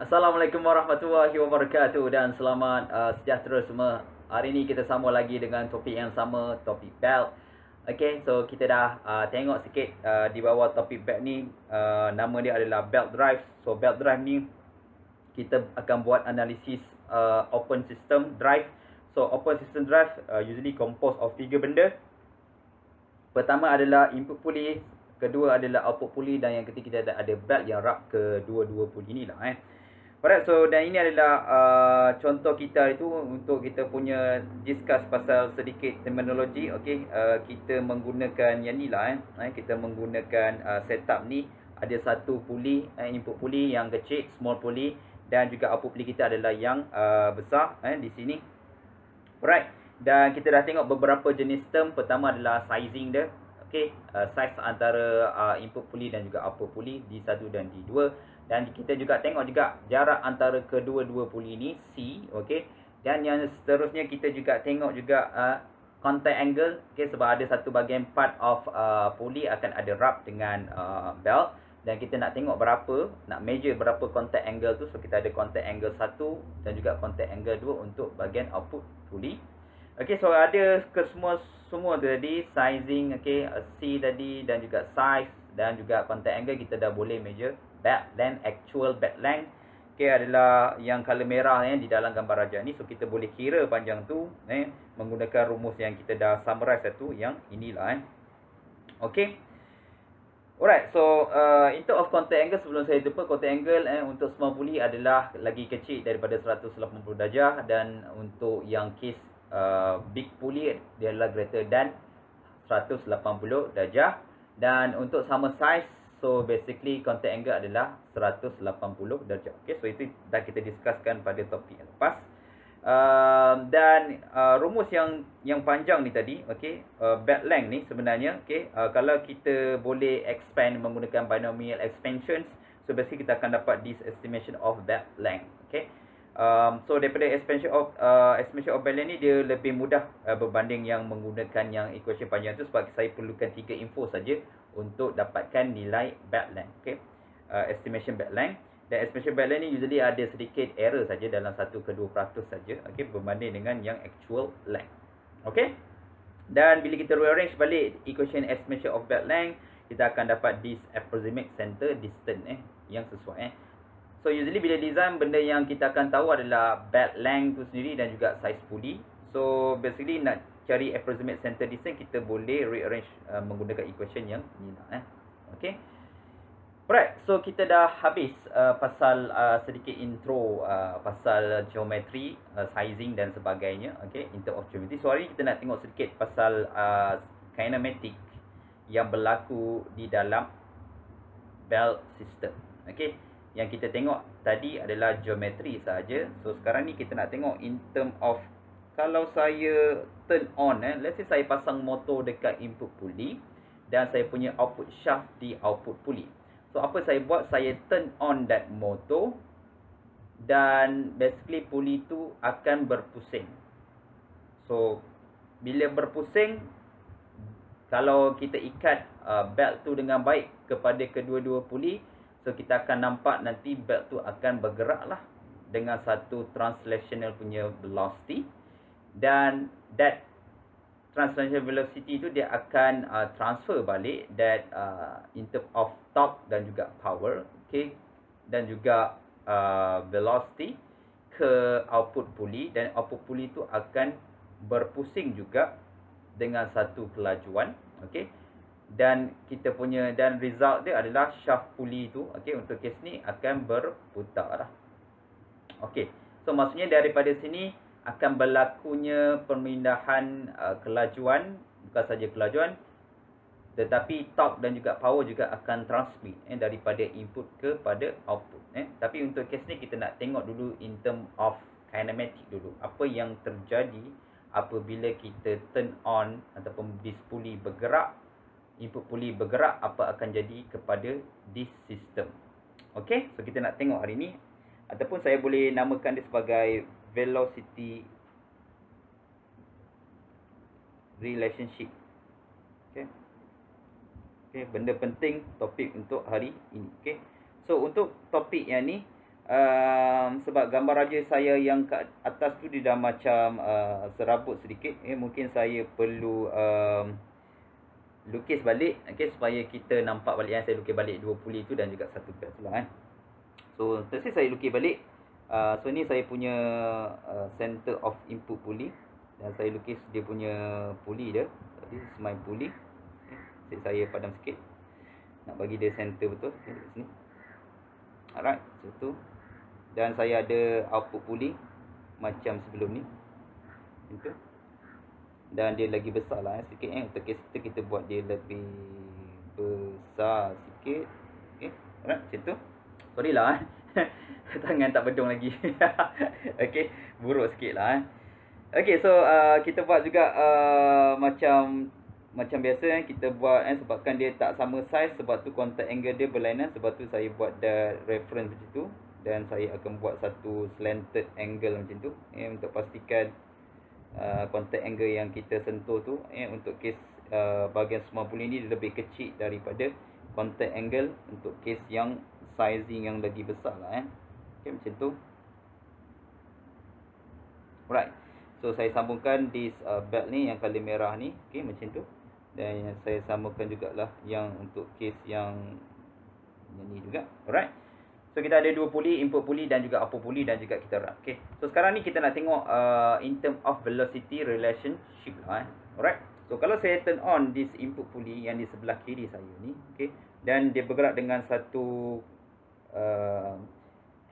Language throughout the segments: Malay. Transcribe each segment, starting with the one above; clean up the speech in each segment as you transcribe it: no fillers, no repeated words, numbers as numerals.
Assalamualaikum warahmatullahi wabarakatuh dan selamat sejahtera semua. Hari ni kita sama lagi dengan topik yang sama, topik belt. Okay, so kita dah tengok sikit di bawah topik belt ni, nama dia adalah belt drive. So belt drive ni kita akan buat analisis open system drive. So open system drive usually composed of 3 benda. Pertama adalah input pulley, kedua adalah output pulley, dan yang ketiga kita ada belt yang wrap kedua-dua pulley ni lah. Alright, so dan ini adalah contoh kita itu untuk kita punya discuss pasal sedikit terminologi. Okay, kita menggunakan yang ni lah. Kita menggunakan setup ni. Ada satu pulley, input pulley yang kecil, small pulley, dan juga output pulley kita adalah yang besar di sini. Alright, dan kita dah tengok beberapa jenis term. Pertama adalah sizing dia. Okay, size antara input pulley dan juga output pulley D1 dan D2. Dan kita juga tengok juga jarak antara kedua-dua pulley ni C. Okay, dan yang seterusnya kita juga tengok juga contact angle. Okay, sebab ada satu bahagian part of pulley akan ada wrap dengan belt. Dan kita nak tengok berapa, nak measure berapa contact angle tu. So kita ada contact angle 1 dan juga contact angle 2 untuk bahagian output pulley. Okay, so ada ke semua tu tadi, sizing, okay, C tadi, dan juga size dan juga contact angle kita dah boleh measure. Back length, actual back length, okay, adalah yang color merah di dalam gambar raja ni. So kita boleh kira panjang tu menggunakan rumus yang kita dah summarize satu yang inilah. Okay. Alright, so in terms of contact angle, sebelum saya lupa, contact angle untuk small pulley adalah lagi kecil daripada 180 darjah, dan untuk yang case big pulley dia adalah greater than 180 darjah. Dan untuk sama size, so basically contact angle adalah 180 darjah. Okay, so itu dah kita discusskan pada topik yang lepas. Dan rumus yang panjang ni tadi, okay, back length ni sebenarnya, okay, kalau kita boleh expand menggunakan binomial expansions, so basically kita akan dapat this estimation of back length. Okay, so daripada estimation of back length ni dia lebih mudah berbanding yang menggunakan yang equation panjang tu, sebab saya perlukan 3 info saja untuk dapatkan nilai back length. Okay, estimation back length. Dan estimation back length ni usually ada sedikit error saja, dalam 1 ke 2% saja, okay, berbanding dengan yang actual length. Okay, dan bila kita rearrange balik equation estimation of back length, kita akan dapat this approximate center distance yang sesuai. So usually bila design, benda yang kita akan tahu adalah back length tu sendiri dan juga size pulley. So basically nak cari approximate center distance, kita boleh rearrange menggunakan equation yang ni lah. Okay. Alright, so kita dah habis pasal sedikit intro pasal geometry, sizing dan sebagainya. Okay, in terms of geometry. So hari ni kita nak tengok sedikit pasal kinematic yang berlaku di dalam belt system. Okay, yang kita tengok tadi adalah geometry saja. So sekarang ni kita nak tengok in term of, kalau saya turn on, let's say saya pasang motor dekat input pulley dan saya punya output shaft di output pulley. So apa saya buat, saya turn on that motor dan basically pulley tu akan berpusing. So bila berpusing, kalau kita ikat belt tu dengan baik kepada kedua-dua pulley, so kita akan nampak nanti belt tu akan bergerak lah dengan satu translational punya velocity. Dan that translational velocity tu dia akan transfer balik that in term of torque dan juga power, okay, dan juga velocity ke output pulley, dan output pulley tu akan berpusing juga dengan satu kelajuan, okay. Dan kita punya, dan result dia adalah shaft pulley tu, okay, untuk kes ni akan berputar lah. Okay, so maksudnya daripada sini akan berlakunya pemindahan kelajuan, bukan saja kelajuan, tetapi torque dan juga power juga akan transmit daripada input kepada output. Tapi untuk kes ni kita nak tengok dulu in term of kinematic dulu. Apa yang terjadi apabila kita turn on ataupun this pulley bergerak, input pulley bergerak, apa akan jadi kepada this system. Okay, so kita nak tengok hari ni, ataupun saya boleh namakan dia sebagai velocity relationship. Okay, okay, benda penting topik untuk hari ini. Okay, so untuk topik yang ni, Sebab gambar raja saya yang kat atas tu dia dah macam serabut sedikit. Mungkin saya perlu lukis balik, supaya kita nampak balik. Saya lukis balik 2 puli tu dan juga satu belt tu lah. So terus saya lukis balik. So ni saya punya center of input pulley, dan saya lukis dia punya pulley dia. Tadi semai pulley. Saya padam sikit nak bagi dia center betul. Dekat sini. Alright, so tu. Dan saya ada output pulley macam sebelum ni. Itu. Dan dia lagi besar lah sikit untuk kes kita buat dia lebih besar sikit. Alright, macam tu. Sorry lah tangan tak bedong lagi. Okay, buruk sikit lah Okay, so kita buat juga macam biasa kita buat sebabkan dia tak sama size, sebab tu contact angle dia berlainan. Sebab tu saya buat dah reference macam tu, dan saya akan buat satu slanted angle macam tu untuk pastikan contact angle yang kita sentuh tu untuk kes bahagian small pulley ni lebih kecil daripada contact angle untuk kes yang sizing yang lagi besar lah Okay, macam tu. Alright, so saya sambungkan this belt ni yang color merah ni. Okay, macam tu. Dan saya sambungkan jugalah yang untuk case yang ni juga. Alright, so kita ada 2 pulley, input pulley dan juga output pulley, dan juga kita run. Okay, so sekarang ni kita nak tengok in term of velocity relationship lah Alright, so kalau saya turn on this input pulley yang di sebelah kiri saya ni, okay, dan dia bergerak dengan satu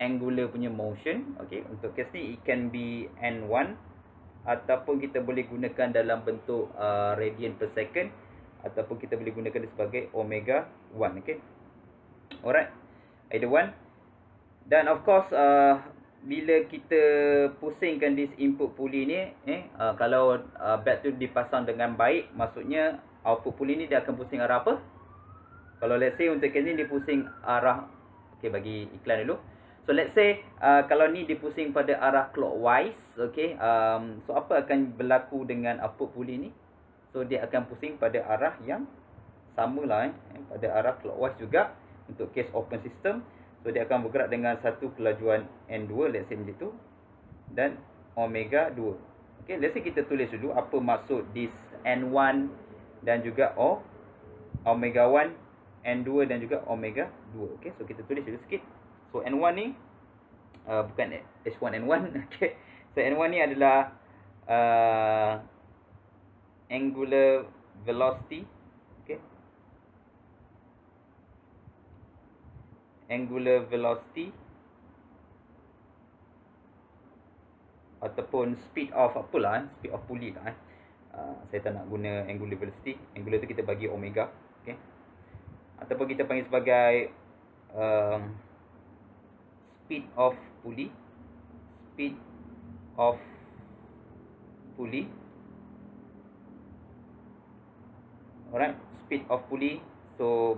angular punya motion. Okay, untuk case ni it can be N1, ataupun kita boleh gunakan dalam bentuk radian per second, ataupun kita boleh gunakan dia sebagai omega 1. Okay, alright, either one. Dan of course bila kita pusingkan this input pulley ni kalau belt tu dipasang dengan baik, maksudnya output pulley ni dia akan pusing arah apa? Kalau let's say untuk case ni dia pusing arah, okay, bagi iklan dulu. So let's say kalau ni dipusing pada arah clockwise, okay, so apa akan berlaku dengan output pulley ni? So dia akan pusing pada arah yang samalah pada arah clockwise juga untuk case open system. So dia akan bergerak dengan satu kelajuan N2, let's say macam tu, dan omega 2. Okay, let's say kita tulis dulu apa maksud this N1 dan juga omega 1, N2 dan juga omega 2. Okay, so kita tulis dulu sikit. So N1 ni bukan H1N1. Okay, so N1 ni adalah angular velocity. Okay, angular velocity ataupun speed of apalah, speed of pulley lah saya tak nak guna angular velocity. Angular tu kita bagi omega. Okay, ataupun kita panggil sebagai speed of pulley. Speed of pulley. Alright, speed of pulley. So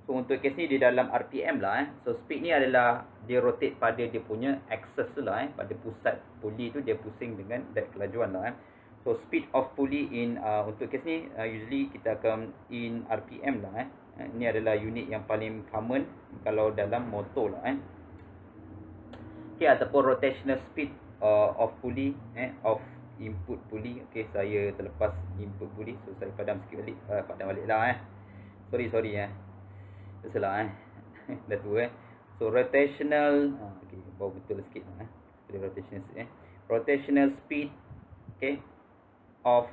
untuk case ni dia dalam RPM lah So speed ni adalah dia rotate pada dia punya axis tu lah pada pusat pulley tu dia pusing dengan that kelajuan lah So speed of pulley in untuk case ni usually kita akan in RPM lah Ini adalah unit yang paling common kalau dalam motor lah Okay, ataupun rotational speed of pulley of input pulley. Okay, saya terlepas input pulley, so saya padam sikit balik, padam balik lah sorry tersalah dah tua so rotational okay, bawa betul sikit lah rotational speed, okay, of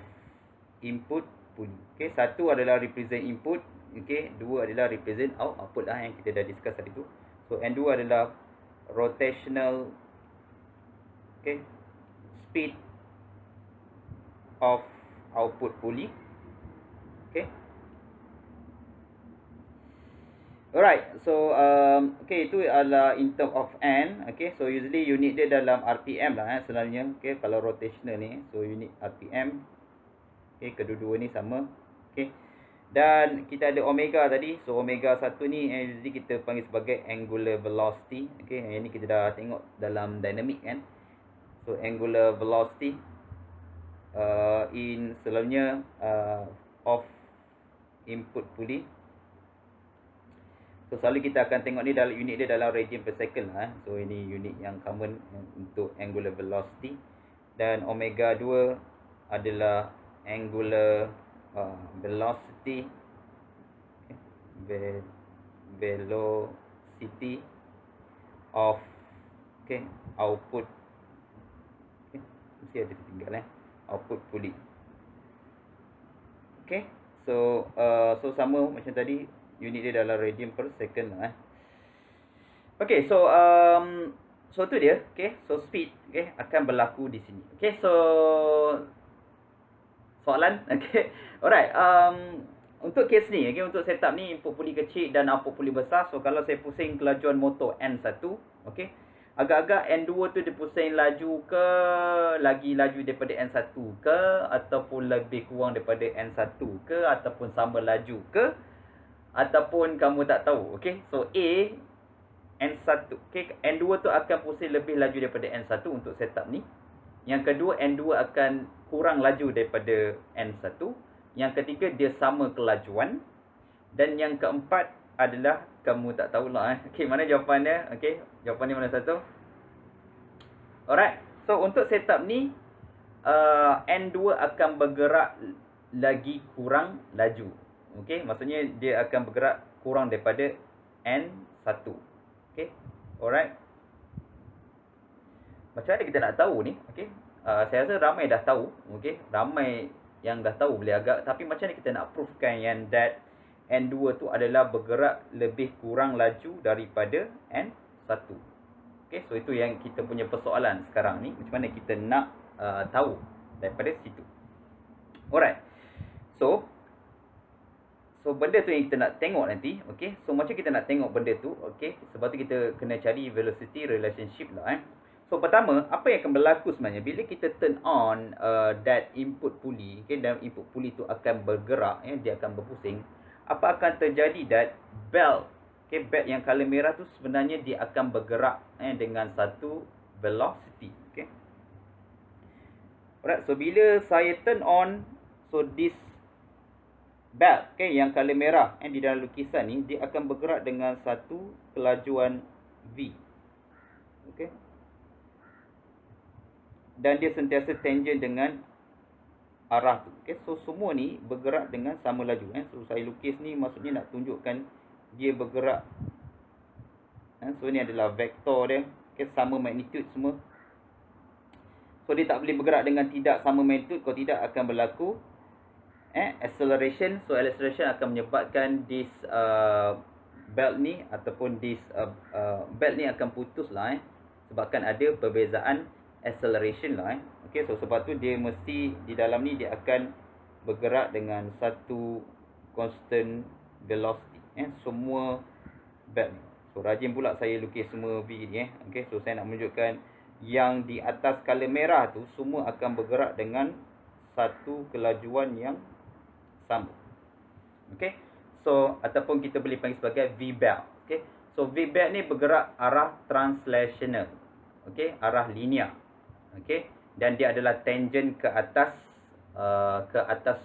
input pulley. Okay, satu adalah represent input, okay, dua adalah represent output lah yang kita dah discuss tadi tu. So N2 adalah rotational, okay, speed of output pulley. Okay, alright, so okay, itu adalah in term of N. Okay, so usually unit dia dalam RPM lah selalunya. Okay, kalau rotational ni, so unit RPM. Okay, kedua-dua ni sama. Okay, dan kita ada omega tadi. So omega 1 ni usually kita panggil sebagai angular velocity. Okay, yang ni kita dah tengok dalam dynamic kan. So angular velocity in selalunya of input pulley. So selalu kita akan tengok ni dalam unit dia dalam radian per second lah. So ini unit yang common untuk angular velocity. Dan omega 2 adalah angular velocity. Velocity of output. Mesti ada tertinggal output puli. So sama macam tadi, unit dia dalam radian per second lah. So tu dia. So speed akan berlaku di sini. So soalan. Alright. Untuk kes ni, untuk setup ni, input puli kecil dan output puli besar. So kalau saya pusing kelajuan motor N1, agak-agak N2 tu dia pusing laju ke, lagi laju daripada N1 ke, ataupun lebih kurang daripada N1 ke, ataupun sama laju ke, ataupun kamu tak tahu. So A, N1, N2 tu akan pusing lebih laju daripada N1 untuk setup ni. Yang kedua, N2 akan kurang laju daripada N1. Yang ketiga, dia sama kelajuan. Dan yang keempat adalah kamu tak tahulah. Mana jawapannya? Jawapannya mana satu? Alright. So untuk setup ni, N2 akan bergerak lagi kurang laju. Maksudnya dia akan bergerak kurang daripada N1. Alright. Macam mana kita nak tahu ni? Saya rasa ramai dah tahu. Ramai yang dah tahu boleh agak. Tapi macam mana kita nak proofkan yang that N2 tu adalah bergerak lebih kurang laju daripada N1. So itu yang kita punya persoalan sekarang ni. Macam mana kita nak tahu daripada situ. Alright. So benda tu yang kita nak tengok nanti. So macam kita nak tengok benda tu. Sebab tu kita kena cari velocity relationship lah. So pertama, apa yang akan berlaku sebenarnya bila kita turn on that input pulley, dan input pulley tu akan bergerak, dia akan berpusing. Apa akan terjadi that belt, belt yang color merah tu sebenarnya dia akan bergerak dengan satu velocity. Alright, so bila saya turn on, so this belt, yang color merah di dalam lukisan ni, dia akan bergerak dengan satu kelajuan V. Dan dia sentiasa tangent dengan arah tu. So semua ni bergerak dengan sama laju. So saya lukis ni maksudnya nak tunjukkan dia bergerak. So ni adalah vektor dia. Sama magnitude semua. So dia tak boleh bergerak dengan tidak sama magnitude. Kalau tidak akan berlaku acceleration. So acceleration akan menyebabkan this belt ni ataupun this belt ni akan putus lah. Sebabkan ada perbezaan acceleration lah. So sebab tu dia mesti di dalam ni dia akan bergerak dengan satu constant velocity. Semua belt ni. So rajin pula saya lukis semua V ni. So saya nak menunjukkan yang di atas color merah tu semua akan bergerak dengan satu kelajuan yang sama. So ataupun kita boleh panggil sebagai V belt. So V belt ni bergerak arah translational. Arah linear. Dan dia adalah tangent ke atas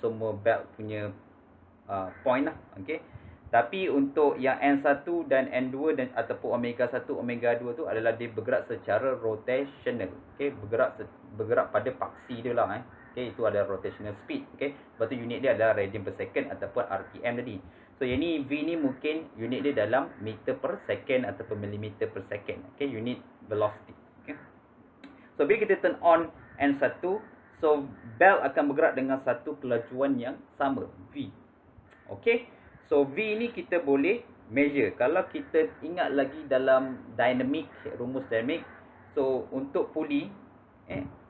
semua belt punya point lah. Tapi untuk yang N1 dan N2 dan ataupun omega 1, omega 2 tu adalah dia bergerak secara rotational. Bergerak pada paksi dia lah. Itu adalah rotational speed. Sebab tu unit dia adalah radian per second ataupun RPM tadi. So yang ni V ni mungkin unit dia dalam meter per second ataupun millimeter per second. Unit velocity. So bila kita turn on N1, so belt akan bergerak dengan satu kelajuan yang sama, V. So V ni kita boleh measure. Kalau kita ingat lagi dalam dynamic, rumus dynamic, so untuk pulley,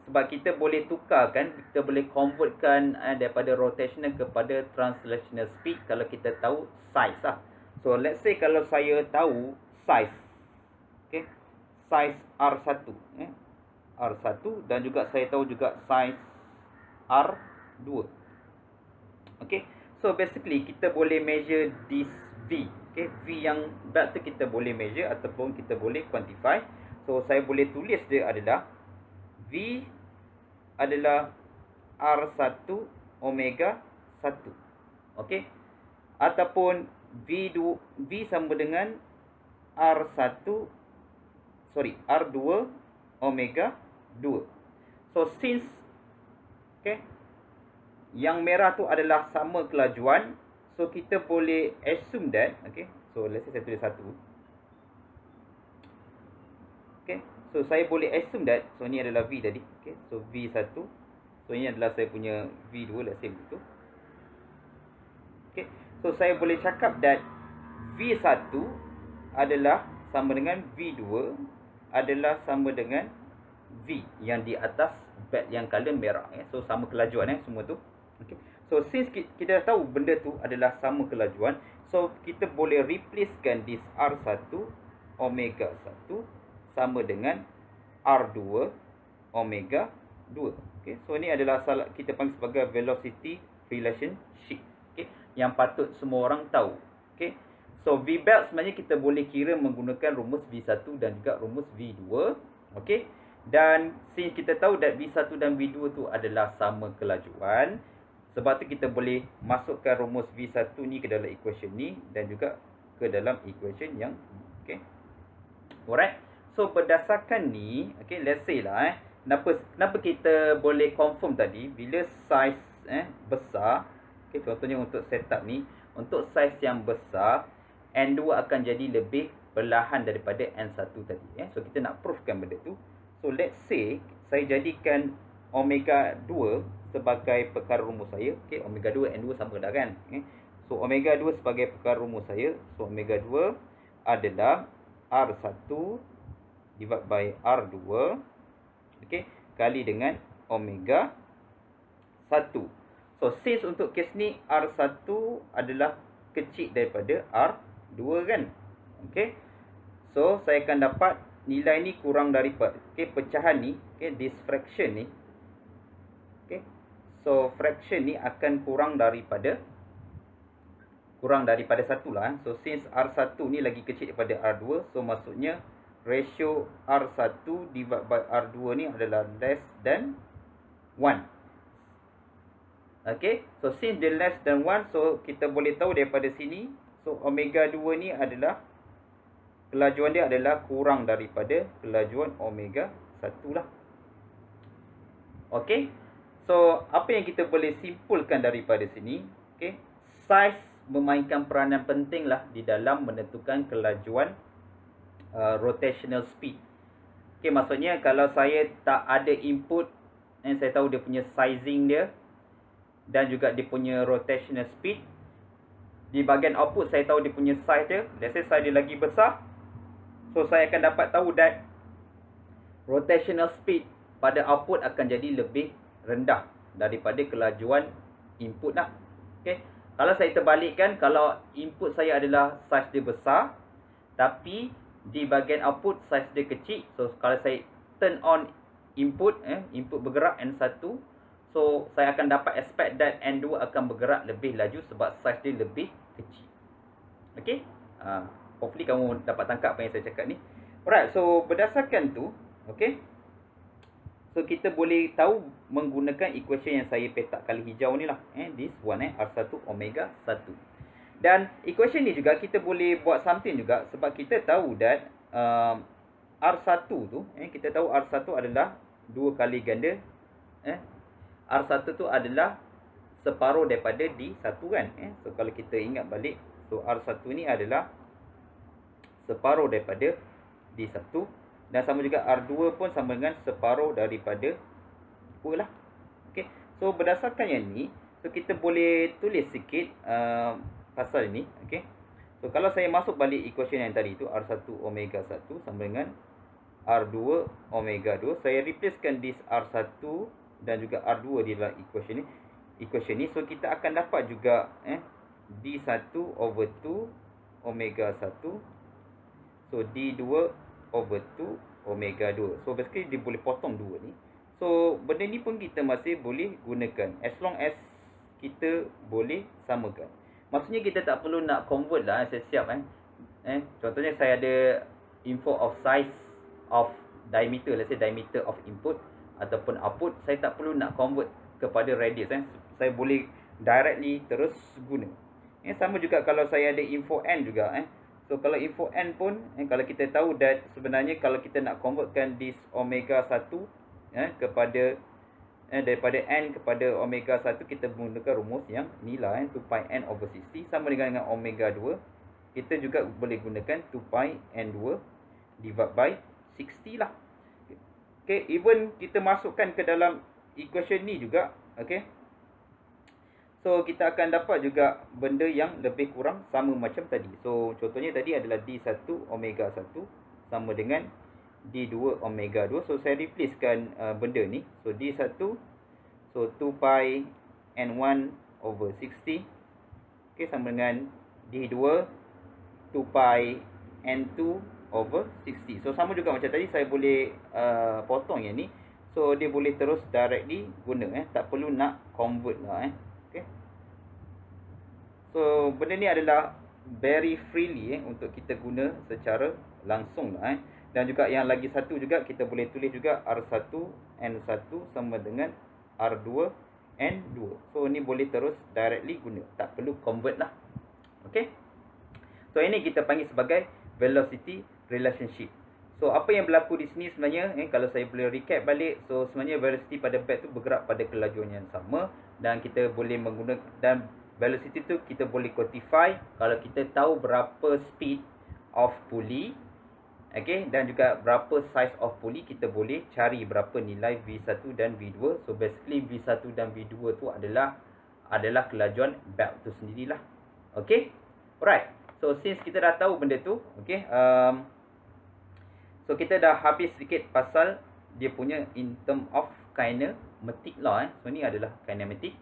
sebab kita boleh tukarkan, kita boleh convertkan daripada rotational kepada translational speed kalau kita tahu size lah. So let's say kalau saya tahu size, size R1, R1 dan juga saya tahu juga size R2. So basically kita boleh measure this V. V yang belt tu kita boleh measure ataupun kita boleh quantify. So saya boleh tulis dia adalah V adalah R1 omega 1. Ataupun V sama dengan R2 omega 2. So since yang merah tu adalah sama kelajuan, so kita boleh assume that, so let's say saya tulis 1. So saya boleh assume that, so ni adalah V tadi, so V1, so ini adalah saya punya V2, let's say begitu. So saya boleh cakap that V1 adalah sama dengan V2 adalah sama dengan V yang di atas bed yang color merah, so sama kelajuan semua tu. So since kita dah tahu benda tu adalah sama kelajuan, so kita boleh replacekan this R1 omega 1 sama dengan R2 omega 2. So ni adalah kita panggil sebagai velocity relationship, yang patut semua orang tahu. So V belt sebenarnya kita boleh kira menggunakan rumus V1 dan juga rumus V2. Dan since kita tahu that V1 dan V2 tu adalah sama kelajuan, sebab tu kita boleh masukkan rumus V1 ni ke dalam equation ni dan juga ke dalam equation yang ni. Alright. So berdasarkan ni, let's say lah kenapa kita boleh confirm tadi bila size besar, contohnya untuk setup ni, untuk size yang besar N2 akan jadi lebih perlahan daripada N1 tadi. So kita nak proofkan benda tu. So let's say saya jadikan omega 2 sebagai perkara rumus saya. Omega 2 N2 sama dah kan. So omega 2 sebagai perkara rumus saya. So omega 2 adalah R1 divided by R2 kali dengan omega 1. So since untuk kes ni R1 adalah kecil daripada R2 kan. So saya akan dapat nilai ni kurang daripada pecahan ni, this fraction ni. So fraction ni akan kurang daripada 1 lah. So since R1 ni lagi kecil daripada R2, so maksudnya ratio R1 divided by R2 ni adalah less than 1. So since dia less than 1, so kita boleh tahu daripada sini, so omega 2 ni adalah kelajuan dia adalah kurang daripada kelajuan omega 1 lah. So apa yang kita boleh simpulkan daripada sini, size memainkan peranan penting lah di dalam menentukan kelajuan rotational speed. Maksudnya kalau saya tak ada input, saya tahu dia punya sizing dia dan juga dia punya rotational speed. Di bahagian output saya tahu dia punya size dia. Let's say size dia lagi besar, so saya akan dapat tahu that rotational speed pada output akan jadi lebih rendah daripada kelajuan input lah. Kalau saya terbalikkan, kalau input saya adalah size dia besar tapi di bahagian output size dia kecil, so kalau saya turn on input, input bergerak N1, so saya akan dapat expect that N2 akan bergerak lebih laju sebab size dia lebih kecil. Hopefully kamu dapat tangkap apa yang saya cakap ni. Alright, so berdasarkan tu, so kita boleh tahu menggunakan equation yang saya petak kali hijau ni lah, this one, R1 omega 1. Dan equation ni juga kita boleh buat something juga, sebab kita tahu that R1 tu, kita tahu R1 adalah 2 kali ganda, R1 tu adalah separuh daripada D1 kan. So kalau kita ingat balik, so R1 ni adalah separuh daripada D1, dan sama juga R2 pun sama dengan separuh daripada 2 lah. So berdasarkan yang ni, so kita boleh tulis sikit pasal ini. So kalau saya masuk balik equation yang tadi tu, R1 omega 1 sama dengan R2 omega 2, saya replacekan this R1 dan juga R2 di dalam equation ni. So kita akan dapat juga D1 over 2 omega 1, so D2 over 2 omega 2. So basically dia boleh potong 2 ni. So benda ni pun kita masih boleh gunakan as long as kita boleh samakan. Maksudnya kita tak perlu nak convert lah siap-siap contohnya saya ada info of size of diameter, let's say diameter of input ataupun output, saya tak perlu nak convert kepada radius. Saya boleh directly terus guna. Sama juga kalau saya ada info n juga. So kalau info n pun, kalau kita tahu that sebenarnya kalau kita nak convertkan this omega 1 kepada daripada n kepada omega 1, kita menggunakan rumus yang inilah 2 pi n over 60 sama dengan omega 2. Kita juga boleh gunakan 2 pi n2 divide by 60 lah. Okay, even kita masukkan ke dalam equation ni juga, okay. So kita akan dapat juga benda yang lebih kurang sama macam tadi. So contohnya tadi adalah D1 omega 1 sama dengan D2 omega 2. So saya replacekan benda ni. So D1, so 2 pi N1 over 60. Okay, sama dengan D2 2 pi N2 over 60. So sama juga macam tadi, saya boleh potong yang ni. So dia boleh terus directly guna, tak perlu nak convert lah. Okay. So benda ni adalah very freely untuk kita guna secara langsung lah. Dan juga yang lagi satu juga, kita boleh tulis juga R1 N1 sama dengan R2 N2. So ni boleh terus directly guna, tak perlu convert lah. Okay. So ini kita panggil sebagai velocity relationship. So apa yang berlaku di sini sebenarnya, kalau saya boleh recap balik, so sebenarnya velocity pada bag tu bergerak pada kelajuan yang sama, dan kita boleh menggunakan, dan velocity tu kita boleh quantify kalau kita tahu berapa speed of pulley, okay, dan juga berapa size of pulley. Kita boleh cari berapa nilai V1 dan V2. So basically V1 dan V2 tu adalah kelajuan belt tu sendirilah. Okay, alright. So since kita dah tahu benda tu, okay, so kita dah habis sedikit pasal dia punya in term of kinematic lah. So ni adalah kinematic.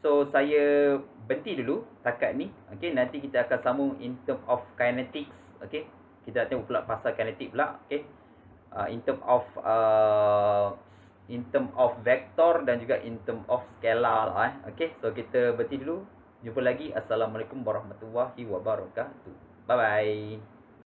So saya berhenti dulu takat ni. Okay, nanti kita akan sambung in term of kinetics. Okay, kita tengok pula pasal kinetic pula. Okay, in term of vector dan juga in term of scalar lah. Okay, so kita berhenti dulu. Jumpa lagi. Assalamualaikum warahmatullahi wabarakatuh. Bye bye.